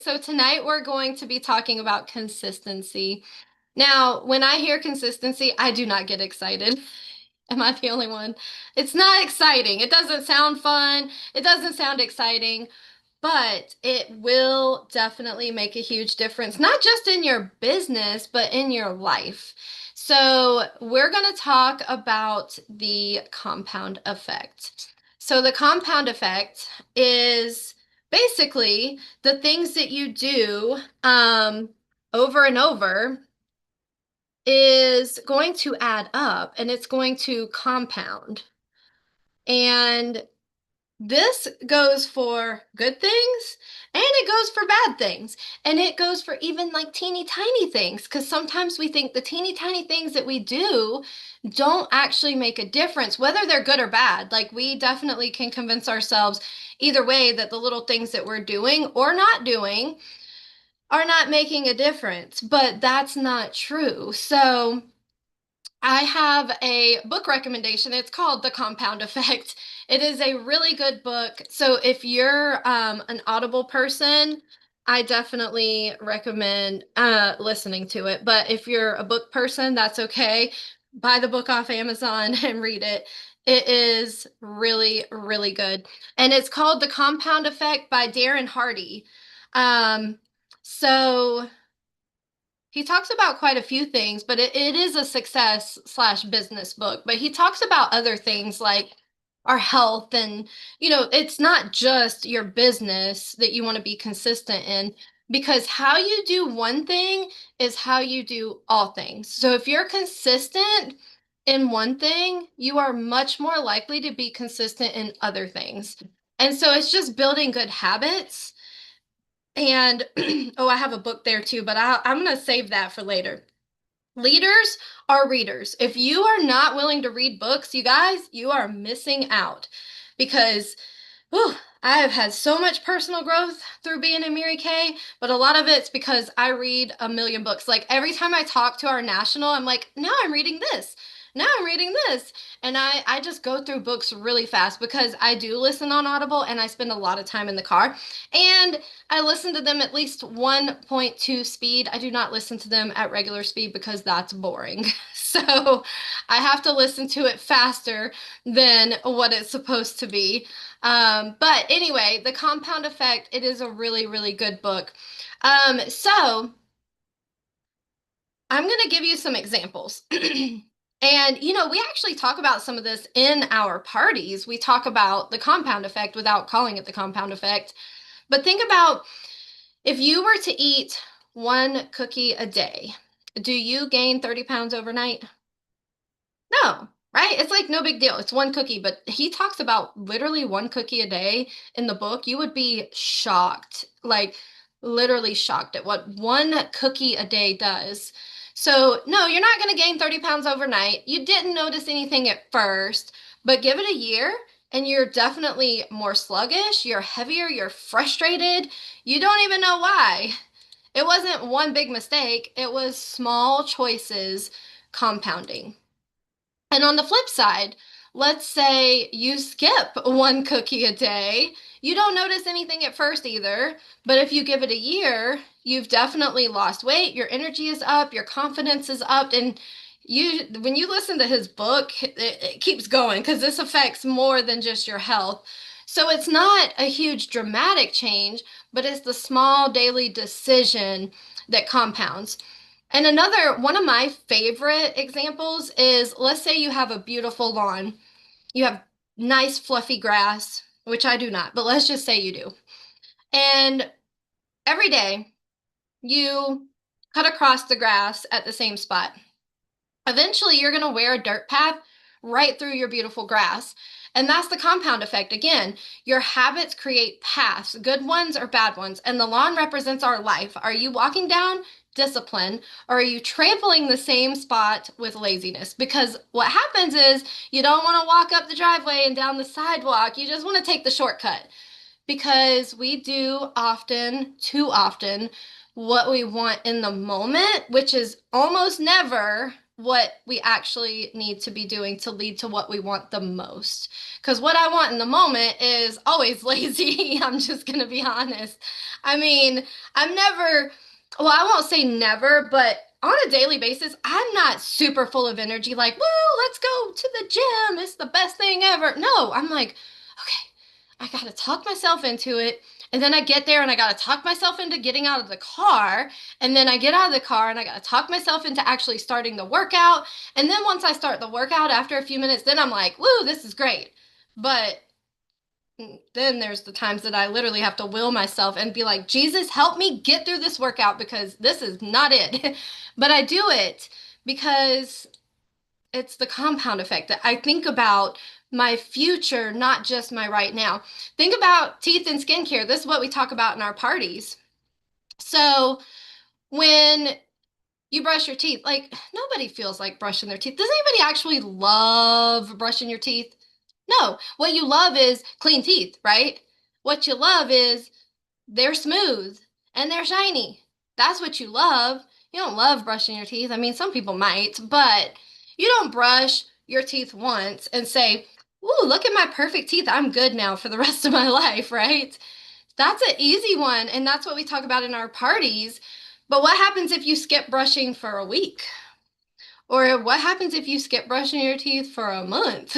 So tonight we're going to be talking about consistency. Now, when I hear consistency, I do not get excited. Am I the only one? It's not exciting. It doesn't sound fun. It doesn't sound exciting, but it will definitely make a huge difference, not just in your business, but in your life. So, we're going to talk about the compound effect. So, the compound effect is basically the things that you do over and over is going to add up and it's going to compound. And this goes for good things and it goes for bad things. And it goes for even like teeny tiny things because sometimes we think the teeny tiny things that we do don't actually make a difference, whether they're good or bad. Like we definitely can convince ourselves either way that the little things that we're doing or not doing are not making a difference, but that's not true. So, I have a book recommendation. It's called The Compound Effect. It is a really good book. So if you're an Audible person, I definitely recommend listening to it. But if you're a book person, that's okay. Buy the book off Amazon and read it. It is really, really good. And it's called The Compound Effect by Darren Hardy. Um, so he talks about quite a few things, but it is a success slash business book. But he talks about other things like our health and, it's not just your business that you want to be consistent in because how you do one thing is how you do all things. So if you're consistent in one thing, you are much more likely to be consistent in other things. And so it's just building good habits and oh, I have a book there too, but I'm going to save that for later. Leaders are readers. If you are not willing to read books, you guys, you are missing out because whew, I have had so much personal growth through being in Mary Kay, but a lot of it's because I read a million books. Like every time I talk to our national, I'm like, now I'm reading this. Now I'm reading this. And I just go through books really fast because I do listen on Audible and I spend a lot of time in the car. And I listen to them at least 1.2 speed. I do not listen to them at regular speed because that's boring. So I have to listen to it faster than what it's supposed to be. But anyway, The Compound Effect, it is a really, really good book. So I'm going to give you some examples. And, we actually talk about some of this in our parties. We talk about the compound effect without calling it the compound effect. But think about if you were to eat one cookie a day, do you gain 30 pounds overnight? No, right? It's like no big deal. It's one cookie, but he talks about literally one cookie a day in the book. You would be shocked, like literally shocked at what one cookie a day does. So, no, you're not going to gain 30 pounds overnight. You didn't notice anything at first, but give it a year and you're definitely more sluggish, you're heavier, you're frustrated. You don't even know why. It wasn't one big mistake, it was small choices compounding. And on the flip side, let's say you skip one cookie a day. You don't notice anything at first either, but if you give it a year, you've definitely lost weight, your energy is up, your confidence is up, and when you listen to his book, it keeps going because this affects more than just your health. So it's not a huge dramatic change, but it's the small daily decision that compounds. And another one of my favorite examples is let's say you have a beautiful lawn. You have nice fluffy grass, which I do not, but let's just say you do. And every day you cut across the grass at the same spot. Eventually you're going to wear a dirt path right through your beautiful grass. And that's the compound effect. Again, your habits create paths, good ones or bad ones. And the lawn represents our life. Are you walking down discipline or are you trampling the same spot with laziness? Because what happens is you don't want to walk up the driveway and down the sidewalk. You just want to take the shortcut because we do often, too often, what we want in the moment, which is almost never what we actually need to be doing to lead to what we want the most. Because what I want in the moment is always lazy. I'm just going to be honest. I mean, I'm never, well, I won't say never, but on a daily basis, I'm not super full of energy, like, woo, let's go to the gym. It's the best thing ever. No, I'm like, okay, I got to talk myself into it. And then I get there and I got to talk myself into getting out of the car. And then I get out of the car and I got to talk myself into actually starting the workout. And then once I start the workout after a few minutes, then I'm like, woo, this is great. But then there's the times that I literally have to will myself and be like, Jesus, help me get through this workout because this is not it. But I do it because it's the compound effect that I think about my future, not just my right now. Think about teeth and skincare. This is what we talk about in our parties. So when you brush your teeth, like nobody feels like brushing their teeth. Does anybody actually love brushing your teeth? No. What you love is clean teeth, right? What you love is they're smooth and they're shiny. That's what you love. You don't love brushing your teeth. I mean, some people might, but you don't brush your teeth once and say, "Ooh, look at my perfect teeth. I'm good now for the rest of my life," right? That's an easy one, and that's what we talk about in our parties. But what happens if you skip brushing for a week? Or what happens if you skip brushing your teeth for a month?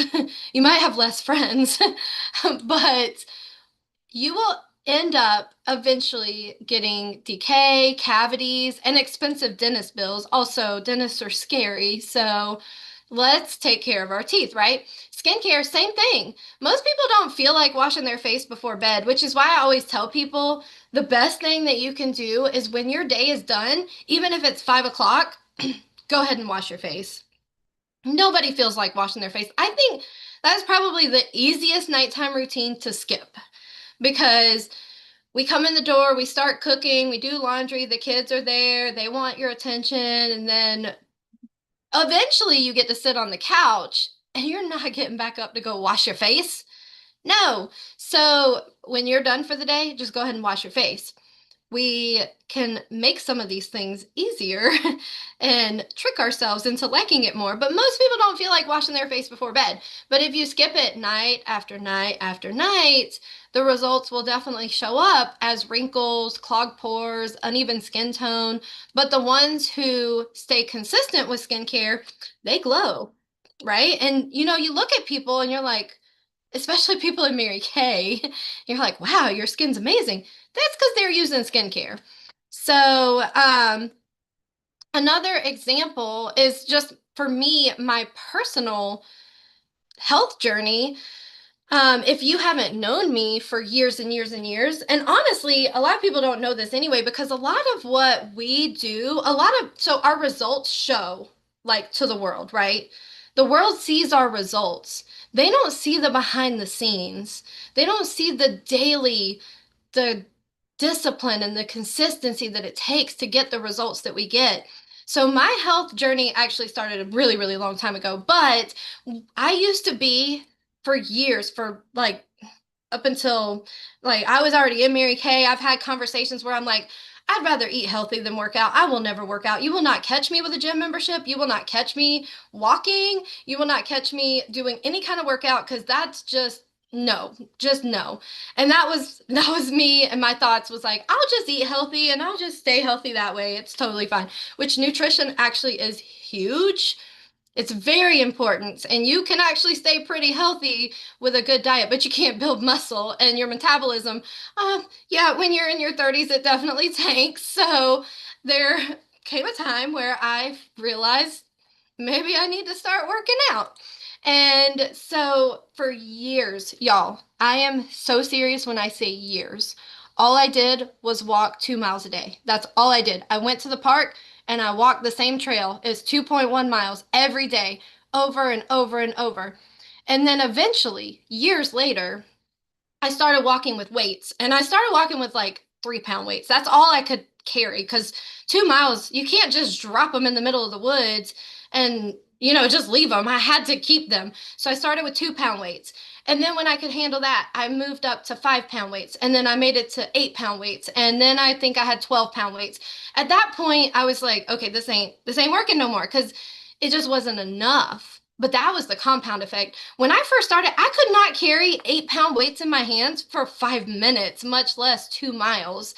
You might have less friends, but you will end up eventually getting decay, cavities, and expensive dentist bills. Also, dentists are scary, so let's take care of our teeth, right? Skincare, same thing. Most people don't feel like washing their face before bed, which is why I always tell people the best thing that you can do is when your day is done, even if it's 5 o'clock, go ahead and wash your face. Nobody feels like washing their face. I think that's probably the easiest nighttime routine to skip because we come in the door, we start cooking, we do laundry, the kids are there, they want your attention, and then eventually you get to sit on the couch and you're not getting back up to go wash your face. No. So when you're done for the day, just go ahead and wash your face. We can make some of these things easier and trick ourselves into liking it more. But most people don't feel like washing their face before bed. But if you skip it night after night after night, the results will definitely show up as wrinkles, clogged pores, uneven skin tone. But the ones who stay consistent with skincare, they glow, right? And you look at people and you're like, especially people in Mary Kay, you're like, wow, your skin's amazing. That's because they're using skincare. So, another example is just for me, my personal health journey. If you haven't known me for years and years and years, and honestly, a lot of people don't know this anyway, because a lot of what we do, so our results show like to the world, right? The world sees our results. They don't see the behind the scenes. They don't see the discipline and the consistency that it takes to get the results that we get. So my health journey actually started a really, really long time ago, but I used to be for years, for like up until like I was already in Mary Kay. I've had conversations where I'm like, I'd rather eat healthy than work out. I will never work out. You will not catch me with a gym membership. You will not catch me walking. You will not catch me doing any kind of workout because that's no, just no. And that was me and my thoughts was like, I'll just eat healthy and I'll just stay healthy that way. It's totally fine. Which nutrition actually is huge. It's very important, and you can actually stay pretty healthy with a good diet, but you can't build muscle and your metabolism. Yeah, when you're in your 30s, it definitely tanks. So there came a time where I realized maybe I need to start working out. And so for years, y'all, I am so serious when I say years. All I did was walk 2 miles a day. That's all I did. I went to the park and I walked the same trail. It's 2.1 miles every day, over and over and over. And then eventually, years later, I started walking with weights and I started walking with like 3 pound weights. That's all I could carry because 2 miles, you can't just drop them in the middle of the woods and, just leave them. I had to keep them. So I started with 2 pound weights. And then when I could handle that, I moved up to 5 pound weights. And then I made it to 8 pound weights. And then I think I had 12 pound weights. At that point, I was like, okay, this ain't working no more. Because it just wasn't enough. But that was the compound effect. When I first started, I could not carry 8 pound weights in my hands for 5 minutes, much less 2 miles.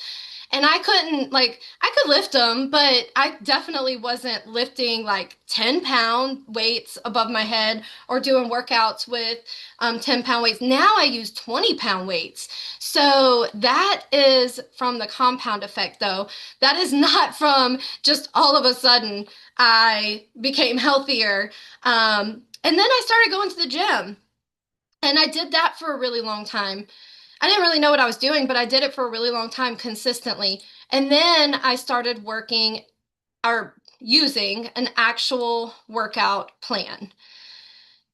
And I couldn't, like, I could lift them, but I definitely wasn't lifting like 10 pound weights above my head or doing workouts with 10 pound weights. Now I use 20 pound weights. So that is from the compound effect, though. That is not from just all of a sudden I became healthier. And then I started going to the gym. And I did that for a really long time. I didn't really know what I was doing, but I did it for a really long time consistently. And then I started working or using an actual workout plan.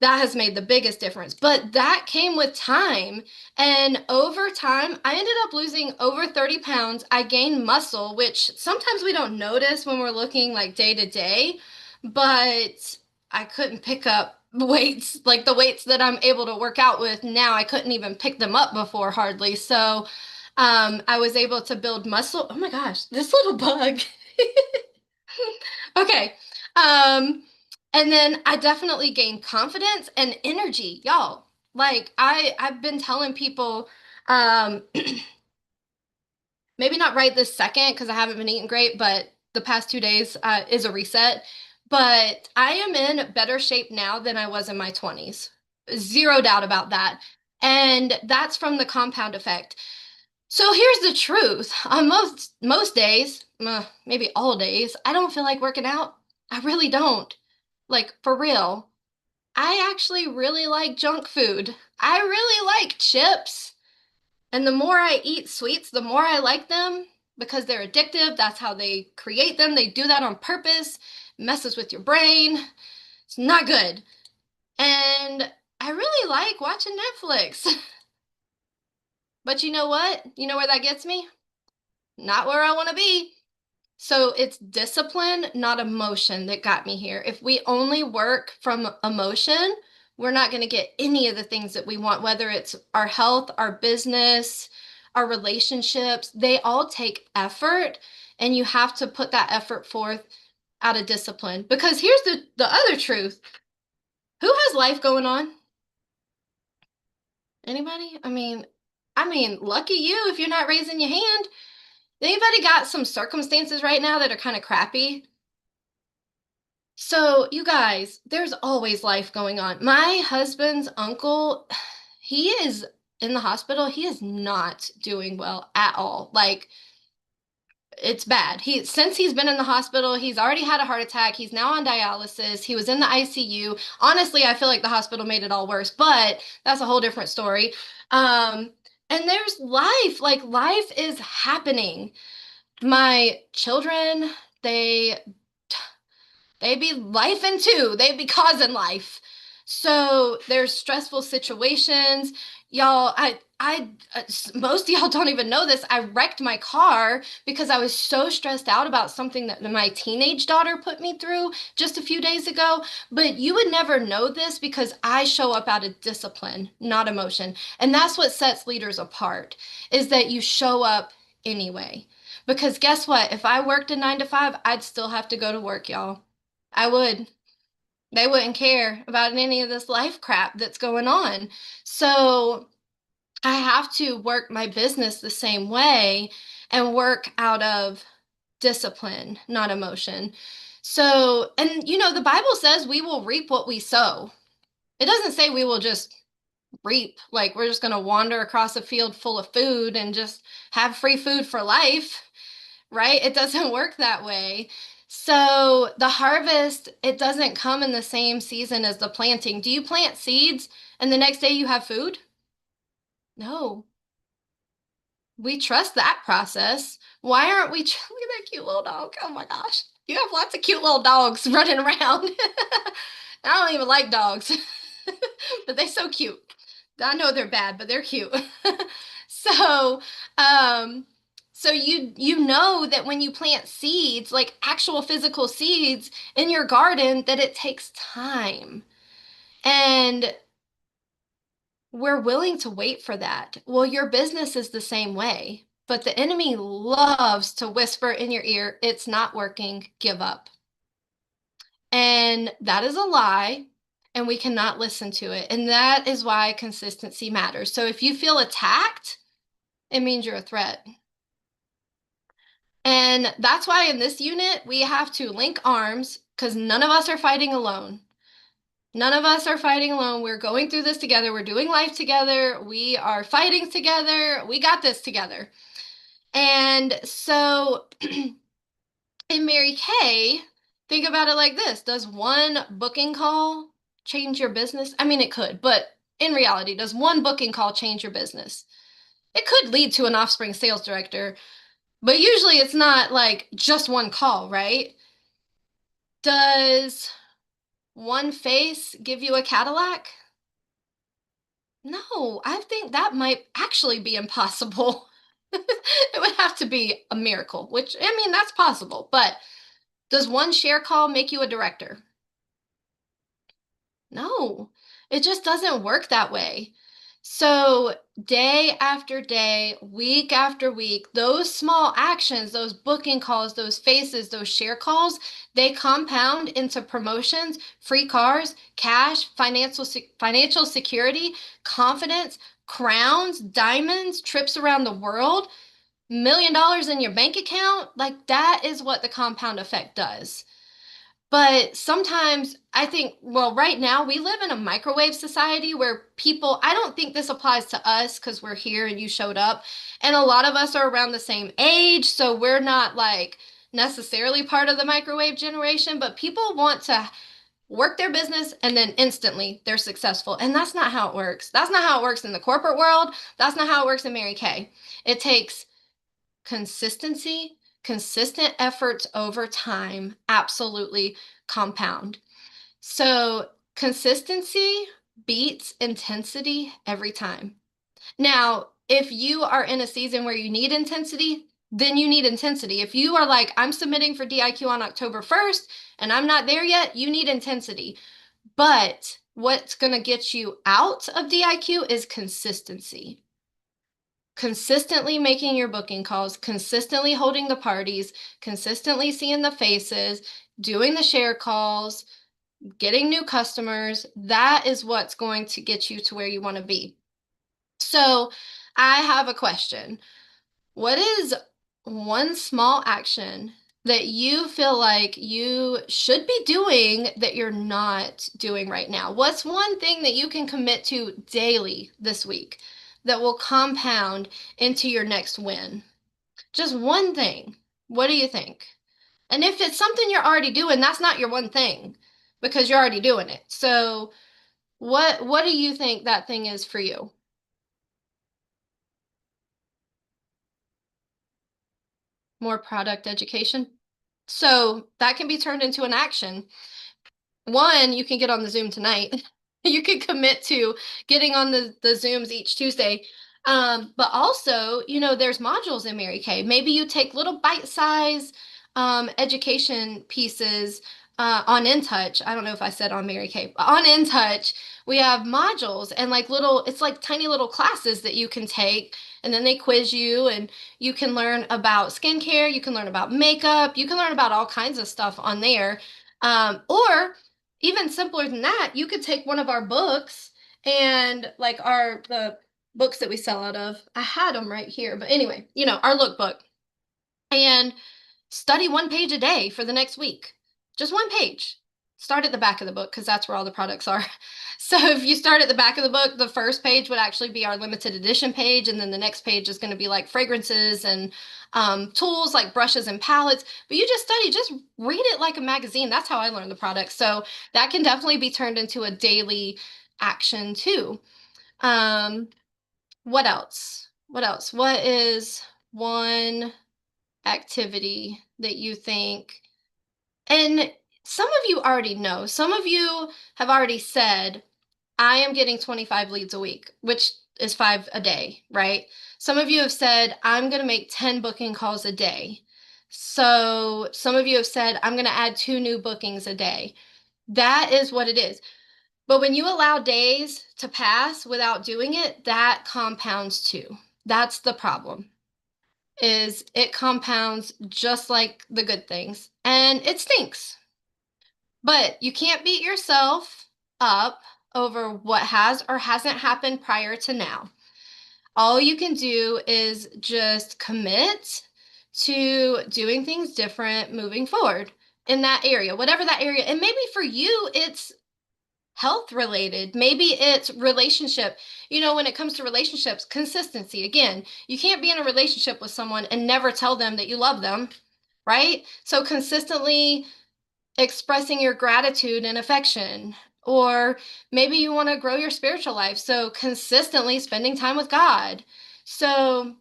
That has made the biggest difference. But that came with time. And over time, I ended up losing over 30 pounds. I gained muscle, which sometimes we don't notice when we're looking like day to day, but I couldn't pick up weights like the weights that I'm able to work out with now. I couldn't even pick them up before hardly. So I was able to build muscle. Oh my gosh, this little bug. Okay. Um, and then I definitely gained confidence and energy, y'all. Like I've been telling people, um, maybe not right this second because I haven't been eating great, but the past 2 days is a reset. But I am in better shape now than I was in my 20s. Zero doubt about that. And that's from the compound effect. So here's the truth. On most days, maybe all days, I don't feel like working out. I really don't. Like for real. I actually really like junk food. I really like chips. And the more I eat sweets, the more I like them because they're addictive. That's how they create them. They do that on purpose. Messes with your brain. It's not good. And I really like watching Netflix. But you know what? You know where that gets me? Not where I want to be. So it's discipline, not emotion, that got me here. If we only work from emotion, we're not going to get any of the things that we want, whether it's our health, our business, our relationships. They all take effort, and you have to put that effort forth out of discipline. Because here's the other truth. Who has life going on? Anybody? I mean, lucky you if you're not raising your hand. Anybody got some circumstances right now that are kind of crappy? So, you guys, there's always life going on. My husband's uncle, he is in the hospital. He is not doing well at all. Like, it's bad. Since he's been in the hospital, he's already had a heart attack. He's now on dialysis. He was in the ICU. Honestly, I feel like the hospital made it all worse, but that's a whole different story. Um, and there's life. Like, life is happening. My children, they they be life in too. They be causing life. So there's stressful situations. Y'all, most of y'all don't even know this. I wrecked my car because I was so stressed out about something that my teenage daughter put me through just a few days ago. But you would never know this because I show up out of discipline, not emotion. And that's what sets leaders apart, is that you show up anyway. Because guess what? If I worked a 9 to 5, I'd still have to go to work, y'all. I would. They wouldn't care about any of this life crap that's going on. So I have to work my business the same way and work out of discipline, not emotion. So, and the Bible says we will reap what we sow. It doesn't say we will just reap, like we're just going to wander across a field full of food and just have free food for life, right? It doesn't work that way. So the harvest, it doesn't come in the same season as the planting. Do you plant seeds and the next day you have food? No. We trust that process. Why aren't we? Look at that cute little dog. Oh my gosh. You have lots of cute little dogs running around. I don't even like dogs, but they're so cute. I know they're bad, but they're cute. So, um, so you know that when you plant seeds, like actual physical seeds in your garden, that it takes time. And we're willing to wait for that. Well, your business is the same way, but the enemy loves to whisper in your ear, it's not working, give up. And that is a lie, and we cannot listen to it. And that is why consistency matters. So if you feel attacked, it means you're a threat. And that's why in this unit, we have to link arms because none of us are fighting alone. None of us are fighting alone. We're going through this together. We're doing life together. We are fighting together. We got this together. And so in Mary Kay, think about it like this. Does one booking call change your business? I mean, it could, but in reality, does one booking call change your business? It could lead to an offspring sales director, but usually it's not like just one call, right? Does one face give you a Cadillac? No, I think that might actually be impossible. It would have to be a miracle, which, I mean, that's possible. But does one share call make you a director? No, it just doesn't work that way. So, day after day, week after week, those small actions, those booking calls, those faces, those share calls, they compound into promotions, free cars, cash, financial security, confidence, crowns, diamonds, trips around the world, $1 million in your bank account. Like that is what the compound effect does. But sometimes I think, well, right now we live in a microwave society where people, I don't think this applies to us because we're here and you showed up. And a lot of us are around the same age. So we're not like necessarily part of the microwave generation, but people want to work their business and then instantly they're successful. And that's not how it works. That's not how it works in the corporate world. That's not how it works in Mary Kay. It takes consistency, consistent efforts over time absolutely compound. So, consistency beats intensity every time. Now, if you are in a season where you need intensity, then you need intensity. If you are like, I'm submitting for DIQ on October 1st and I'm not there yet, you need intensity. But what's going to get you out of DIQ is consistency, consistently making your booking calls, consistently holding the parties, consistently seeing the faces, doing the share calls, getting new customers. That is what's going to get you to where you want to be. So, I have a question. What is one small action that you feel like you should be doing that you're not doing right now? What's one thing that you can commit to daily this week that will compound into your next win? Just one thing. What do you think? And if it's something you're already doing, that's not your one thing because you're already doing it. So, what do you think that thing is for you? More product education? So, that can be turned into an action. One, you can get on the Zoom tonight. You can commit to getting on the Zooms each Tuesday. But also, there's modules in Mary Kay. Maybe you take little bite-size education pieces on InTouch. I don't know if I said on Mary Kay, but on InTouch, we have modules and like it's like tiny little classes that you can take, and then they quiz you, and you can learn about skincare, you can learn about makeup, you can learn about all kinds of stuff on there. Or even simpler than that, you could take one of our books and like the books that we sell out of. I had them right here, but anyway, our lookbook, and study one page a day for the next week. Just one page. Start at the back of the book because that's where all the products are. So if you start at the back of the book, the first page would actually be our limited edition page, and then the next page is going to be like fragrances and tools like brushes and palettes. But you just study, just read it like a magazine. That's how I learned the product. So that can definitely be turned into a daily action too. Um, what else? What else? What is one activity that you think, and some of you already know, some of you have already said, I am getting 25 leads a week, which is 5 a day, right? Some of you have said, I'm going to make 10 booking calls a day. So some of you have said, I'm going to add 2 new bookings a day. That is what it is. But when you allow days to pass without doing it, that compounds too. That's the problem, is it compounds just like the good things, and it stinks. But you can't beat yourself up over what has or hasn't happened prior to now. All you can do is just commit to doing things different moving forward in that area, whatever that area. And maybe for you, it's health related. Maybe it's relationship. When it comes to relationships, consistency. Again, you can't be in a relationship with someone and never tell them that you love them, right? So consistently expressing your gratitude and affection. Or maybe you want to grow your spiritual life. So consistently spending time with God. So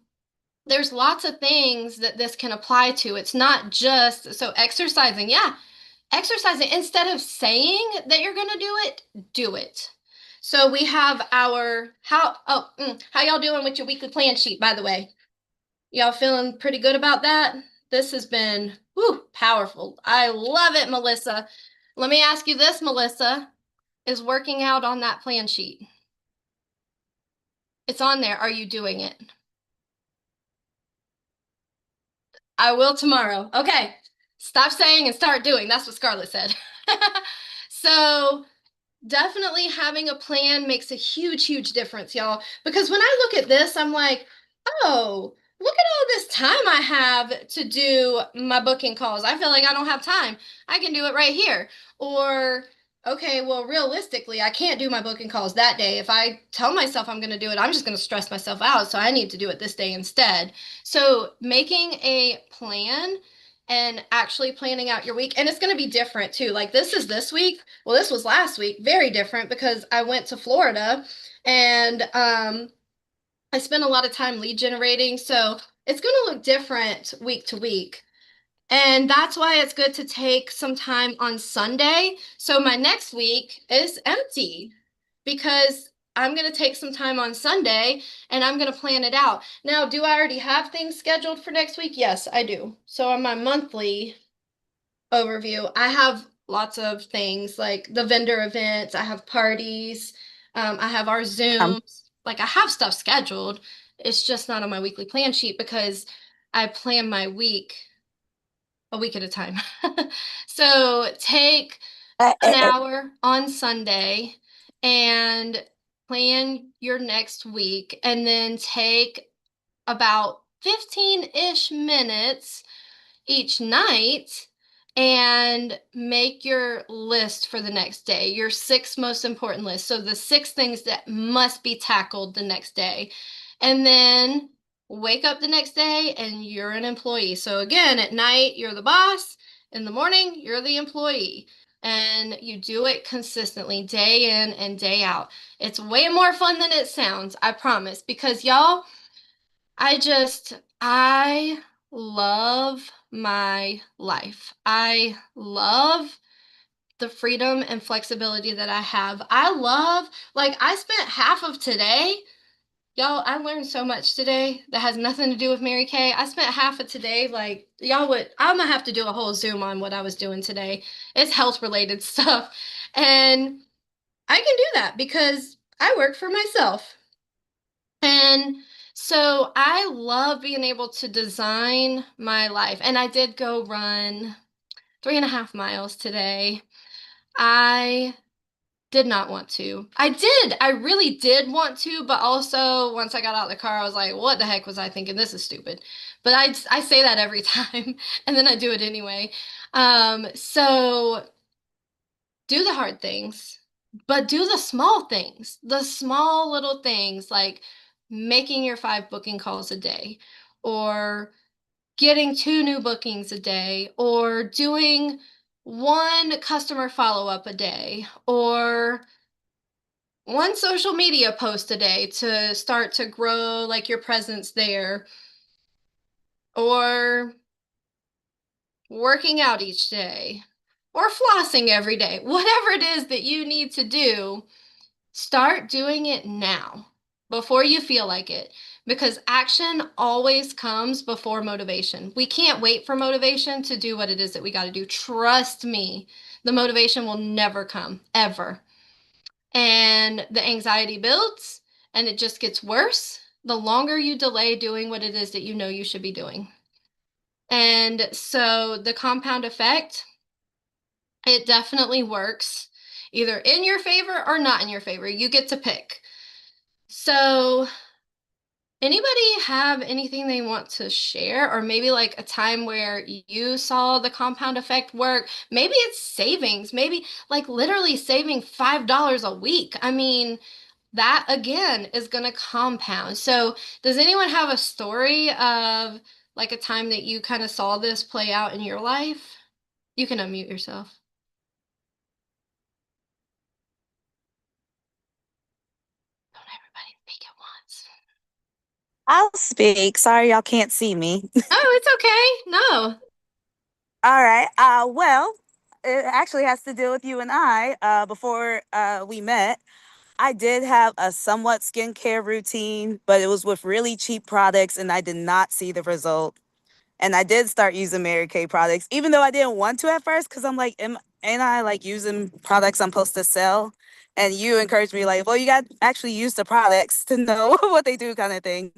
there's lots of things that this can apply to. It's not just so exercising. Yeah, exercising, instead of saying that you're going to do it, do it. So we have our how y'all doing with your weekly plan sheet, by the way? Y'all feeling pretty good about that? This has been powerful. I love it, Melissa. Let me ask you this, Melissa. Is working out on that plan sheet? It's on there. Are you doing it? I will tomorrow. Okay. Stop saying and start doing. That's what Scarlett said. So definitely having a plan makes a huge, huge difference, y'all. Because when I look at this, I'm like, oh, look at all this time I have to do my booking calls. I feel like I don't have time. I can do it right here. Or, okay, well, realistically, I can't do my booking calls that day. If I tell myself I'm going to do it, I'm just going to stress myself out. So I need to do it this day instead. So making a plan and actually planning out your week, and it's going to be different too. Like this is this week. Well, this was last week. Very different because I went to Florida and I spent a lot of time lead generating. So it's going to look different week to week. And that's why it's good to take some time on Sunday. So my next week is empty because I'm going to take some time on Sunday and I'm going to plan it out. Now, do I already have things scheduled for next week? Yes, I do. So on my monthly overview, I have lots of things like the vendor events, I have parties, I have our Um, Zooms. Like I have stuff scheduled. It's just not on my weekly plan sheet because I plan my week a week at a time. So take uh, an uh, uh, hour on Sunday and plan your next week, and then take about 15-ish minutes each night and make your list for the next day, your six most important lists. So the six things that must be tackled the next day. And then wake up the next day and you're an employee. So again, at night, you're the boss. In the morning, you're the employee. And you do it consistently, day in and day out. It's way more fun than it sounds, I promise. Because y'all, I love my life. I love the freedom and flexibility that I have. I spent half of today, y'all, I learned so much today that has nothing to do with Mary Kay. I spent half of today, I'm gonna have to do a whole Zoom on what I was doing today. It's health related stuff. And I can do that because I work for myself. And so I love being able to design my life. And I did go run 3.5 miles today. I did not want to. I did. I really did want to, but also once I got out of the car, I was like, what the heck was I thinking? This is stupid. But I say that every time, and then I do it anyway. So do the hard things, but do the small things, the small little things like making your 5 booking calls a day, or getting 2 new bookings a day, or doing one customer follow up a day, or one social media post a day to start to grow like your presence there, or working out each day, or flossing every day. Whatever it is that you need to do, start doing it now before you feel like it, because action always comes before motivation. We can't wait for motivation to do what it is that we got to do. Trust me, the motivation will never come, ever. And the anxiety builds and it just gets worse the longer you delay doing what it is that you know you should be doing. And so the compound effect, It definitely works either in your favor or not in your favor. You get to pick. So, anybody have anything they want to share, or maybe like a time where you saw the compound effect work? Maybe it's savings, maybe like literally saving $5 a week. I mean, that again is going to compound. So, does anyone have a story of like a time that you kind of saw this play out in your life? You can unmute yourself. Don't everybody speak at once. I'll speak. Sorry, y'all can't see me. Oh, it's okay. No. All right. Well, it actually has to do with you and I. Before we met, I did have a somewhat skincare routine, but it was with really cheap products, and I did not see the result. And I did start using Mary Kay products, even though I didn't want to at first, because I'm like, ain't I like using products I'm supposed to sell? And you encouraged me, like, well, you got to actually use the products to know what they do, kind of thing.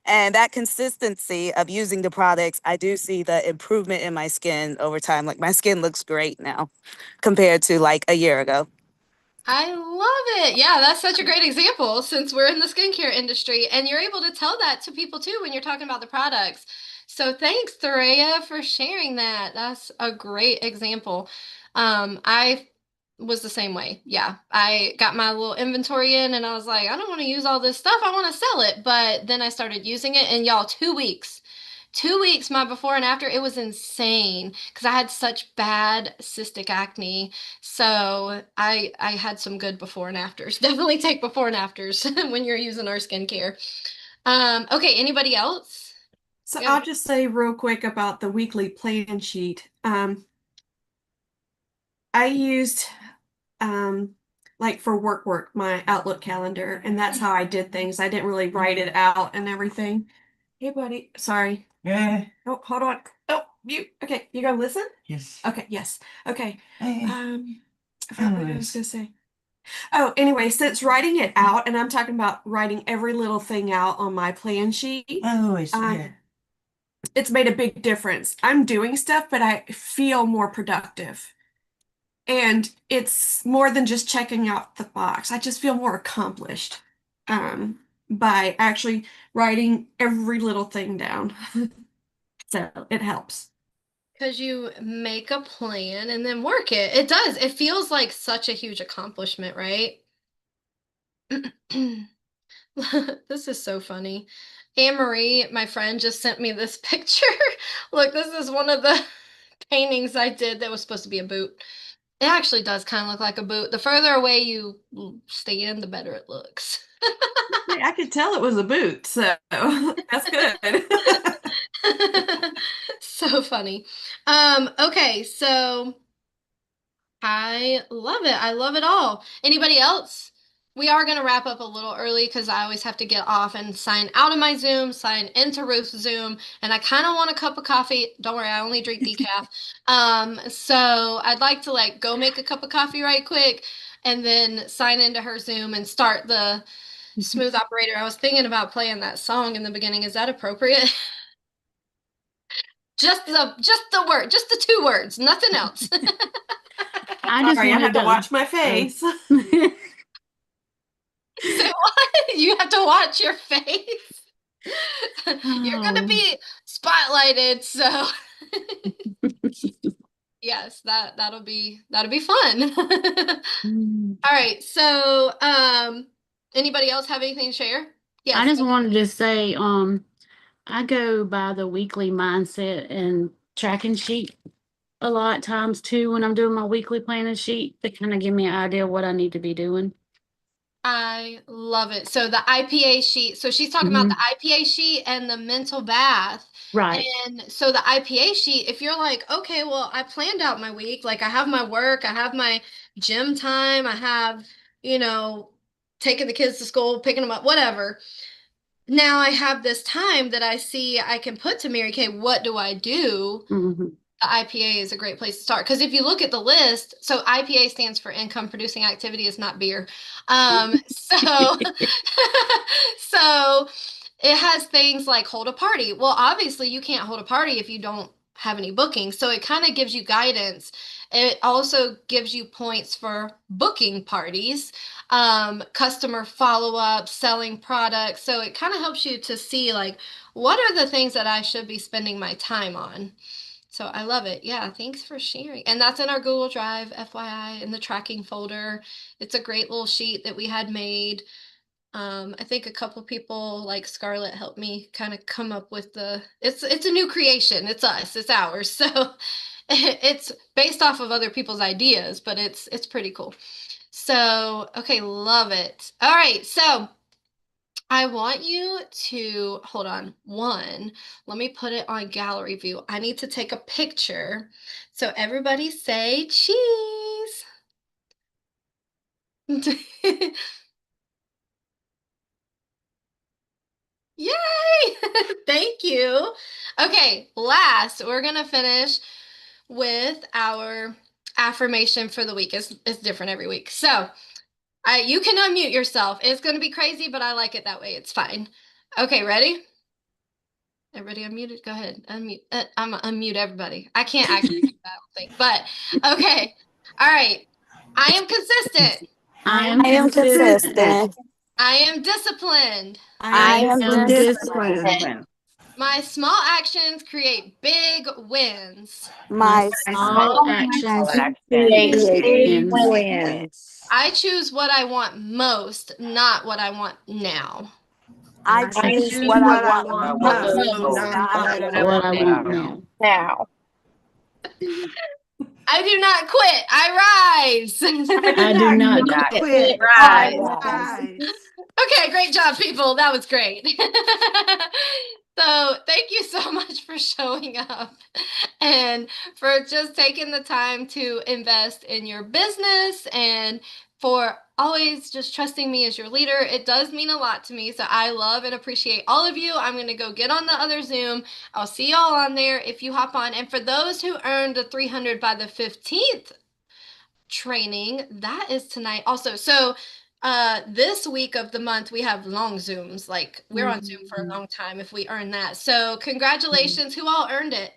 And that consistency of using the products, I do see the improvement in my skin over time. Like my skin looks great now compared to like a year ago. I love it. Yeah, that's such a great example since we're in the skincare industry and you're able to tell that to people too when you're talking about the products. So thanks, Thoraya, for sharing that. That's a great example. I was the same way. Yeah, I got my little inventory in and I was like, I don't want to use all this stuff. I want to sell it. But then I started using it and y'all, 2 weeks. 2 weeks, my before and after, it was insane because I had such bad cystic acne. So I had some good before and afters. Definitely take before and afters when you're using our skincare. Okay, anybody else? So We have I'll just say real quick about the weekly plan sheet. I used um like for work my Outlook calendar, and that's how I did things. I didn't really write it out and everything. Hey buddy, sorry. Yeah. Oh, hold on. Oh, you okay, you gonna listen? Yes. Okay, yes. Okay. Hey. I forgot what I was gonna say. Oh, anyway, since writing it out, and I'm talking about writing every little thing out on my plan sheet. Oh, I see. It's made a big difference. I'm doing stuff, but I feel more productive. And it's more than just checking out the box. I just feel more accomplished by actually writing every little thing down. So it helps. because you make a plan and then work it. It does. It feels like such a huge accomplishment, right? This is so funny. Anne Marie, my friend, just sent me this picture. Look, this is one of the paintings I did that was supposed to be a boot. It actually does kind of look like a boot. The further away you stand, the better it looks. Hey, I could tell it was a boot, so that's good. So funny. Okay, so I love it. I love it all. Anybody else? We are going to wrap up a little early because I always have to get off and sign out of my Zoom, sign into Ruth's Zoom, and I kind of want a cup of coffee. Don't worry, I only drink decaf. So I'd like to like go make a cup of coffee right quick and then sign into her Zoom and start the smooth operator. I was thinking about playing that song in the beginning. Is that appropriate? Just the word, just the two words, nothing else. I just Sorry, I had wanted to to. watch my face. Say what? You have to watch your face. You're gonna Oh. be spotlighted, so yes, that'll be fun. All right, so anybody else have anything to share? I Yes. just wanted to say, I go by the weekly mindset and tracking sheet a lot of times too when I'm doing my weekly planning sheet to kind of give me an idea of what I need to be doing. I love it. So the IPA sheet, so she's talking about the Hmm. IPA sheet and the mental bath. Right. And so the IPA sheet, if you're like, okay, well, I planned out my week, like I have my work, I have my gym time, I have, you know, taking the kids to school, picking them up, whatever. Now I have this time that I see I can put to Mary Kay, what do I do? Hmm. The IPA is a great place to start because if you look at the list, so IPA stands for income producing activity, is not beer. So so it has things like hold a party. Well, obviously you can't hold a party if you don't have any bookings. So it kind of gives you guidance. It also gives you points for booking parties, customer follow-up, selling products. So it kind of helps you to see like, what are the things that I should be spending my time on? So I love it. Yeah, thanks for sharing. And that's in our Google Drive, FYI, in the tracking folder. It's a great little sheet that we had made. I think a couple people like Scarlett helped me kind of come up with it's a new creation. It's us, it's ours. So it's based off of other people's ideas, but it's pretty cool. So, okay, love it. All right, so I want you to hold on. One, let me put it on gallery view. I need to take a picture. So everybody say cheese. Yay! Thank you. Okay, last, we're going to finish with our affirmation for the week. It's different every week. So, you can unmute yourself. It's going to be crazy, but I like it that way. It's fine. Okay, ready? Everybody unmuted? Go ahead. Unmute. I'm gonna unmute everybody. I can't actually do that, I don't think. But okay. All right. I am consistent. I am I am consistent. consistent. I am disciplined. I I am am disciplined. disciplined. My small actions create big wins. My My small actions create create wins. wins. I choose what I want most, not what I want now. I I choose choose what I what I want want most, most, not What I what want I want now. I do not quit. I rise. I do not quit. I I rise. rise. Okay, great job, people. That was great. So, thank you so much for showing up and for just taking the time to invest in your business and for always just trusting me as your leader. It does mean a lot to me. So, I love and appreciate all of you. I'm going to go get on the other Zoom. I'll see y'all on there if you hop on. And for those who earned the 300 by the 15th training, that is tonight also. So this week of the month we have long Zooms. Like we're on Zoom for a long time if we earn that. So congratulations, who all earned it?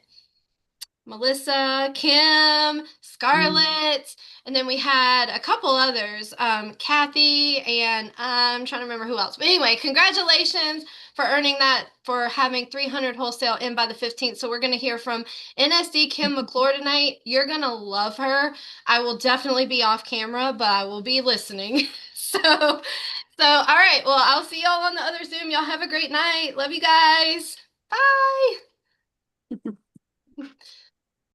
Melissa, Kim, Scarlett, and then we had a couple others, Kathy, and I'm trying to remember who else. But anyway, congratulations for earning that, for having 300 wholesale in by the 15th. So we're going to hear from NSD Kim McClure tonight. You're going to love her. I will definitely be off camera, but I will be listening. All right. Well, I'll see y'all on the other Zoom. Y'all have a great night. Love you guys. Bye.